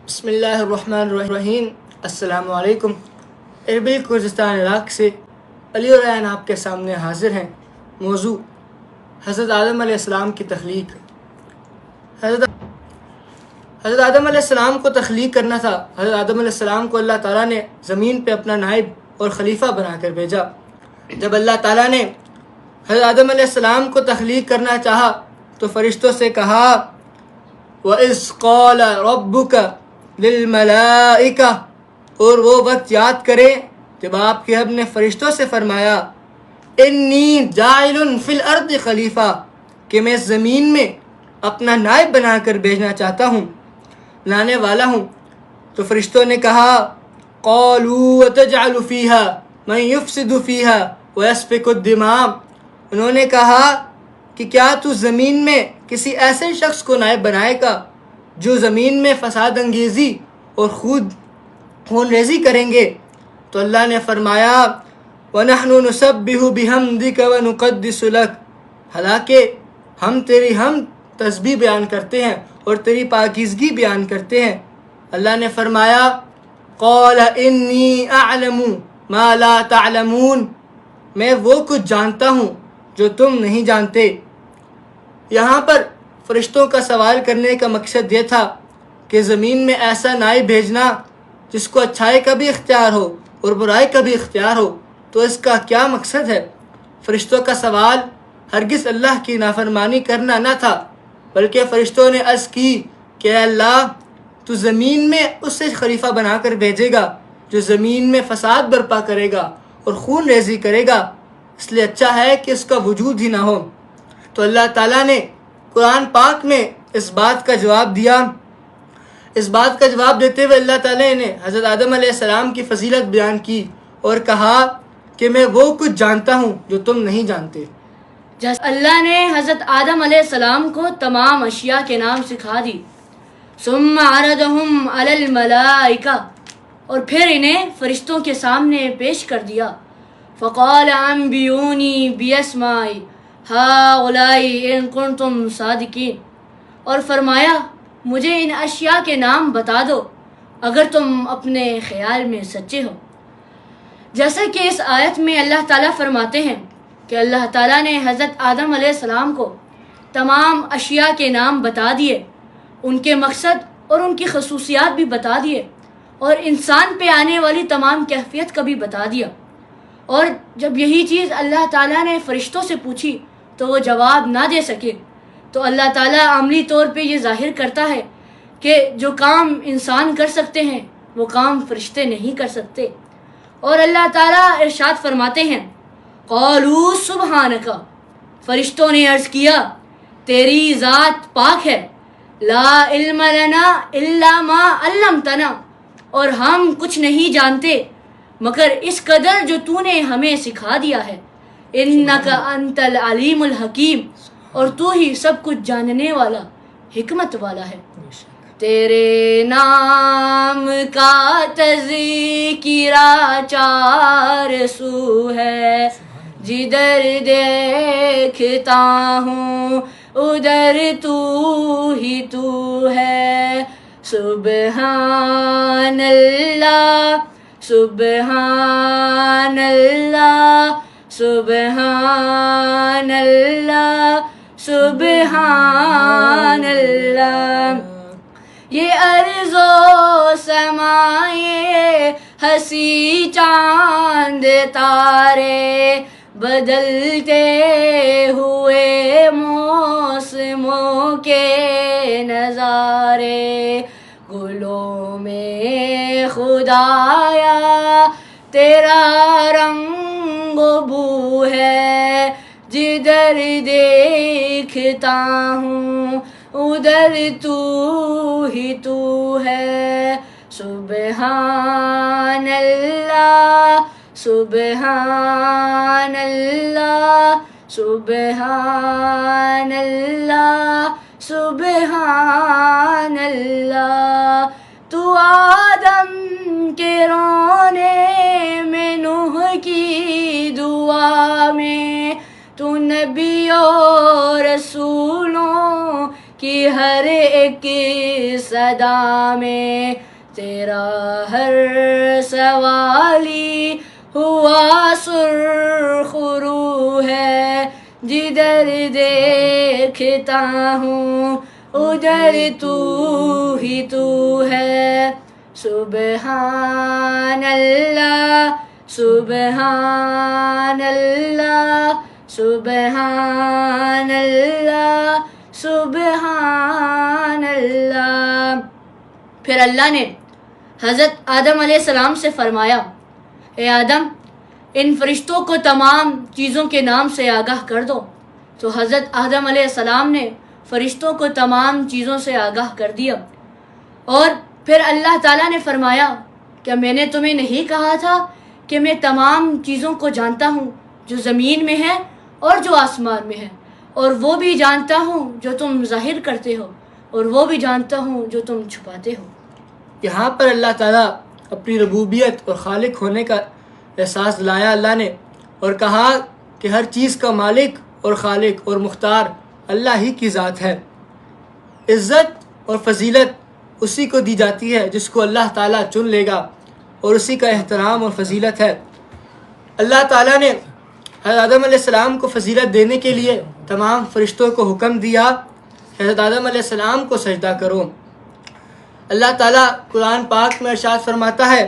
بسم اللہ الرحمن الرحیم۔ السلام علیکم۔ اربل کردستان عراق سے علی اور ریان آپ کے سامنے حاضر ہیں۔ موضوع حضرت آدم علیہ السلام کی تخلیق۔ حضرت آدم علیہ السلام کو تخلیق کرنا تھا۔ حضرت آدم علیہ السلام کو اللہ تعالیٰ نے زمین پہ اپنا نائب اور خلیفہ بنا کر بھیجا۔ جب اللہ تعالیٰ نے حضرت آدم علیہ السلام کو تخلیق کرنا چاہا تو فرشتوں سے کہا وَإِذْ قَالَ رَبُّكَ لِلْمَلَائِكَةِ، اور وہ وقت یاد کریں جب آپ کے رب نے فرشتوں سے فرمایا انی جاعل فی الارض خلیفہ، کہ میں زمین میں اپنا نائب بنا کر بھیجنا چاہتا ہوں، لانے والا ہوں۔ تو فرشتوں نے کہا قالوا وتجعل فیها من یفسد فیها ویسفک الدماء، انہوں نے کہا کہ کیا تو زمین میں کسی ایسے شخص کو نائب بنائے گا جو زمین میں فساد انگیزی اور خون ریزی کریں گے؟ تو اللہ نے فرمایا وَنَحْنُ نُسَبِّحُ بِحَمْدِكَ وَنُقَدِّسُ لَكَ، حالانکہ ہم تیری تسبیح بیان کرتے ہیں اور تیری پاکیزگی بیان کرتے ہیں۔ اللہ نے فرمایا قَالَ إِنِّي أَعْلَمُ مَا لَا تَعْلَمُونَ، میں وہ کچھ جانتا ہوں جو تم نہیں جانتے۔ یہاں پر فرشتوں کا سوال کرنے کا مقصد یہ تھا کہ زمین میں ایسا نائب بھیجنا جس کو اچھائی کا بھی اختیار ہو اور برائی کا بھی اختیار ہو، تو اس کا کیا مقصد ہے؟ فرشتوں کا سوال ہرگز اللہ کی نافرمانی کرنا نہ تھا، بلکہ فرشتوں نے عرض کی کہ اے اللہ، تو زمین میں اس سے خلیفہ بنا کر بھیجے گا جو زمین میں فساد برپا کرے گا اور خون ریزی کرے گا، اس لیے اچھا ہے کہ اس کا وجود ہی نہ ہو۔ تو اللہ تعالیٰ نے قرآن پاک میں اس بات کا جواب دیا۔ اس بات کا جواب دیتے ہوئے اللہ تعالیٰ نے حضرت آدم علیہ السلام کی فضیلت بیان کی اور کہا کہ میں وہ کچھ جانتا ہوں جو تم نہیں جانتے۔ جیسے اللہ نے حضرت آدم علیہ السلام کو تمام اشیاء کے نام سکھا دی، ثم عرضهم علی الملائکہ، اور پھر انہیں فرشتوں کے سامنے پیش کر دیا۔ فقال انبئونی باسماء ہؤلاء ان کنتم صادقین، اور فرمایا مجھے ان اشیاء کے نام بتا دو اگر تم اپنے خیال میں سچے ہو۔ جیسا کہ اس آیت میں اللہ تعالیٰ فرماتے ہیں کہ اللہ تعالیٰ نے حضرت آدم علیہ السلام کو تمام اشیاء کے نام بتا دیے، ان کے مقصد اور ان کی خصوصیات بھی بتا دیے، اور انسان پہ آنے والی تمام کیفیت کا بھی بتا دیا۔ اور جب یہی چیز اللہ تعالیٰ نے فرشتوں سے پوچھی تو وہ جواب نہ دے سکے، تو اللہ تعالیٰ عملی طور پہ یہ ظاہر کرتا ہے کہ جو کام انسان کر سکتے ہیں وہ کام فرشتے نہیں کر سکتے۔ اور اللہ تعالیٰ ارشاد فرماتے ہیں قالوا سبحانک، فرشتوں نے عرض کیا تیری ذات پاک ہے، لا علم لنا الا ما علمتنا، اور ہم کچھ نہیں جانتے مگر اس قدر جو تو نے ہمیں سکھا دیا ہے، انک انت العلیم الحکیم، اور تو ہی سب کچھ جاننے والا حکمت والا ہے۔ تیرے نام کا تذکرہ چار سو ہے، جدھر دیکھتا ہوں ادھر تو ہی تو ہے، سبحان اللہ سبحان اللہ سبحان اللہ سبحان اللہ۔ یہ ارض و سمائے ہنسی چاند تارے، بدلتے ہوئے موسموں کے نظارے، گلوں میں خدایا تیرا رنگ و بو ہے، جدھر دیکھتا ہوں ادھر تو ہی تو ہے، سبحان اللہ سبحان اللہ سبحان اللہ سبحان اللہ۔ تو آدم کے رونے میں، نوح کی دعا میں، تو نبی اور رسولوں کی ہر کی صدا میں تیرا ہر سوالی ہوا سرخ رو ہے، جدھر دیکھتا ہوں ادھر تو ہی تو ہے۔ سبحان اللہ سبحان اللہ سبحان اللہ سبحان اللہ۔ پھر اللہ نے حضرت آدم علیہ السلام سے فرمایا، اے آدم، ان فرشتوں کو تمام چیزوں کے نام سے آگاہ کر دو۔ تو حضرت آدم علیہ السلام نے فرشتوں کو تمام چیزوں سے آگاہ کر دیا۔ اور پھر اللہ تعالیٰ نے فرمایا، کیا میں نے تمہیں نہیں کہا تھا کہ میں تمام چیزوں کو جانتا ہوں جو زمین میں ہے اور جو آسمان میں ہے، اور وہ بھی جانتا ہوں جو تم ظاہر کرتے ہو، اور وہ بھی جانتا ہوں جو تم چھپاتے ہو۔ یہاں پر اللہ تعالیٰ اپنی ربوبیت اور خالق ہونے کا احساس لایا اللہ نے، اور کہا کہ ہر چیز کا مالک اور خالق اور مختار اللہ ہی کی ذات ہے۔ عزت اور فضیلت اسی کو دی جاتی ہے جس کو اللہ تعالیٰ چن لے گا، اور اسی کا احترام اور فضیلت ہے۔ اللہ تعالیٰ نے حضرت آدم علیہ السلام کو فضیلت دینے کے لیے تمام فرشتوں کو حکم دیا، حضرت آدم علیہ السلام کو سجدہ کرو۔ اللہ تعالیٰ قرآن پاک میں ارشاد فرماتا ہے،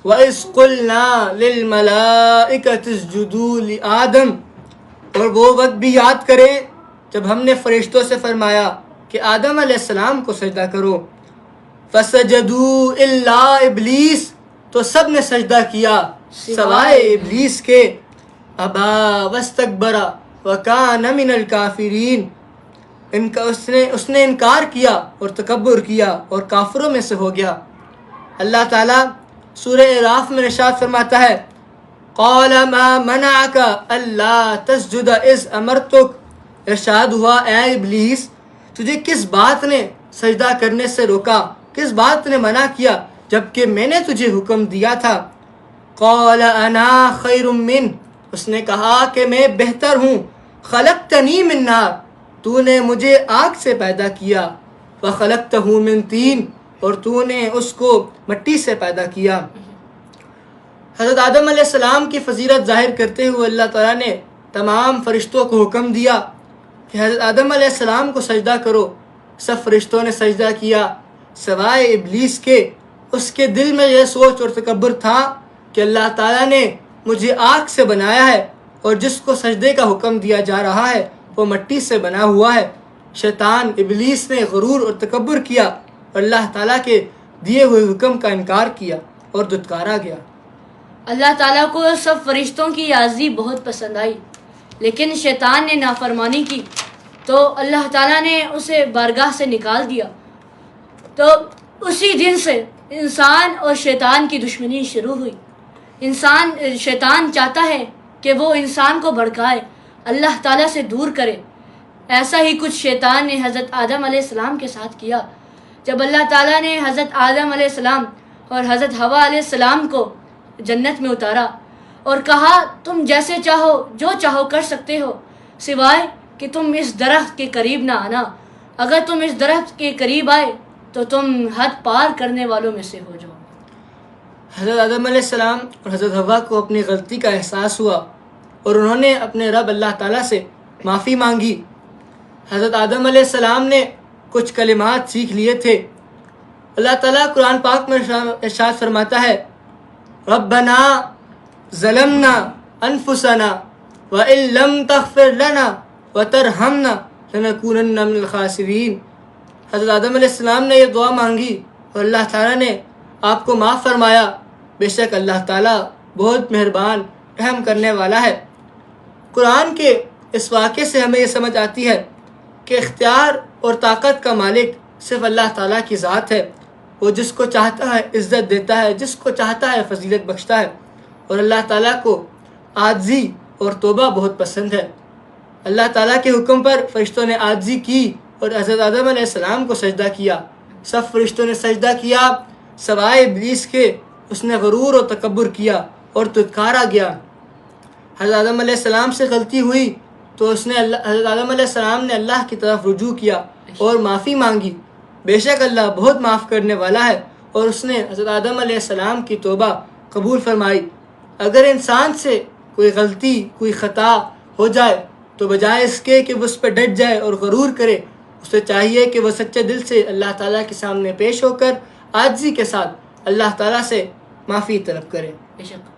وَإِذْ قُلْنَا لِلْمَلَائِكَةِ اسْجُدُوا لِآدَمَ، اور وہ وقت بھی یاد کریں جب ہم نے فرشتوں سے فرمایا کہ آدم علیہ السلام کو سجدہ کرو۔ فَسَجَدُوا إِلَّا إِبْلِيسَ، تو سب نے سجدہ کیا سوائے ابلیس کے۔ ابا واستکبر وکان من الکافرین، اس نے انکار کیا اور تکبر کیا اور کافروں میں سے ہو گیا۔ اللہ تعالیٰ سورہ اعراف میں ارشاد فرماتا ہے، قال ما منعک الا تسجد اذ امرتک، ارشاد ہوا اے ابلیس، تجھے کس بات نے سجدہ کرنے سے روکا، کس بات نے منع کیا جبکہ میں نے تجھے حکم دیا تھا۔ قال انا خیر من، اس نے کہا کہ میں بہتر ہوں، خلقتنی من نار، تو نے مجھے آگ سے پیدا کیا، وخلقتہ من طین، اور تو نے اس کو مٹی سے پیدا کیا۔ حضرت آدم علیہ السلام کی فضیلت ظاہر کرتے ہوئے اللہ تعالیٰ نے تمام فرشتوں کو حکم دیا کہ حضرت آدم علیہ السلام کو سجدہ کرو۔ سب فرشتوں نے سجدہ کیا سوائے ابلیس کے۔ اس کے دل میں یہ سوچ اور تکبر تھا کہ اللہ تعالیٰ نے مجھے آگ سے بنایا ہے، اور جس کو سجدے کا حکم دیا جا رہا ہے وہ مٹی سے بنا ہوا ہے۔ شیطان ابلیس نے غرور اور تکبر کیا اور اللہ تعالیٰ کے دیے ہوئے حکم کا انکار کیا اور دھتکارا گیا۔ اللہ تعالیٰ کو سب فرشتوں کی عاجزی بہت پسند آئی، لیکن شیطان نے نافرمانی کی تو اللہ تعالیٰ نے اسے بارگاہ سے نکال دیا۔ تو اسی دن سے انسان اور شیطان کی دشمنی شروع ہوئی۔ شیطان چاہتا ہے کہ وہ انسان کو بھڑکائے، اللہ تعالیٰ سے دور کرے۔ ایسا ہی کچھ شیطان نے حضرت آدم علیہ السلام کے ساتھ کیا۔ جب اللہ تعالیٰ نے حضرت آدم علیہ السلام اور حضرت حوا علیہ السلام کو جنت میں اتارا اور کہا تم جیسے چاہو جو چاہو کر سکتے ہو، سوائے کہ تم اس درخت کے قریب نہ آنا، اگر تم اس درخت کے قریب آئے تو تم حد پار کرنے والوں میں سے ہو جاؤ۔ حضرت آدم علیہ السلام اور حضرت حوا کو اپنی غلطی کا احساس ہوا اور انہوں نے اپنے رب اللہ تعالیٰ سے معافی مانگی۔ حضرت آدم علیہ السلام نے کچھ کلمات سیکھ لیے تھے۔ اللہ تعالیٰ قرآن پاک میں ارشاد فرماتا ہے، ربنا ظلمنا انفسنا وان لم تغفر لنا وترحمنا لنکونن من الخاسرین۔ حضرت آدم علیہ السلام نے یہ دعا مانگی اور اللہ تعالیٰ نے آپ کو معاف فرمایا۔ بے شک اللہ تعالیٰ بہت مہربان رحم کرنے والا ہے۔ قرآن کے اس واقعے سے ہمیں یہ سمجھ آتی ہے کہ اختیار اور طاقت کا مالک صرف اللہ تعالیٰ کی ذات ہے۔ وہ جس کو چاہتا ہے عزت دیتا ہے، جس کو چاہتا ہے فضیلت بخشتا ہے، اور اللہ تعالیٰ کو عاجزی اور توبہ بہت پسند ہے۔ اللہ تعالیٰ کے حکم پر فرشتوں نے عاجزی کی اور حضرت آدم علیہ السلام کو سجدہ کیا۔ سب فرشتوں نے سجدہ کیا سوائے ابلیس کے، اس نے غرور اور تکبر کیا اور دھتکارا گیا۔ حضرت آدم علیہ السلام سے غلطی ہوئی تو حضرت آدم علیہ السلام نے اللہ کی طرف رجوع کیا اور معافی مانگی، بے شک اللہ بہت معاف کرنے والا ہے۔ اور اس نے حضرت آدم علیہ السلام کی توبہ قبول فرمائی۔ اگر انسان سے کوئی غلطی کوئی خطا ہو جائے تو بجائے اس کے کہ وہ اس پہ ڈٹ جائے اور غرور کرے، اسے چاہیے کہ وہ سچے دل سے اللہ تعالیٰ کے سامنے پیش ہو کر عاجزی کے ساتھ اللہ تعالیٰ سے معافی طلب کرے۔ بے شک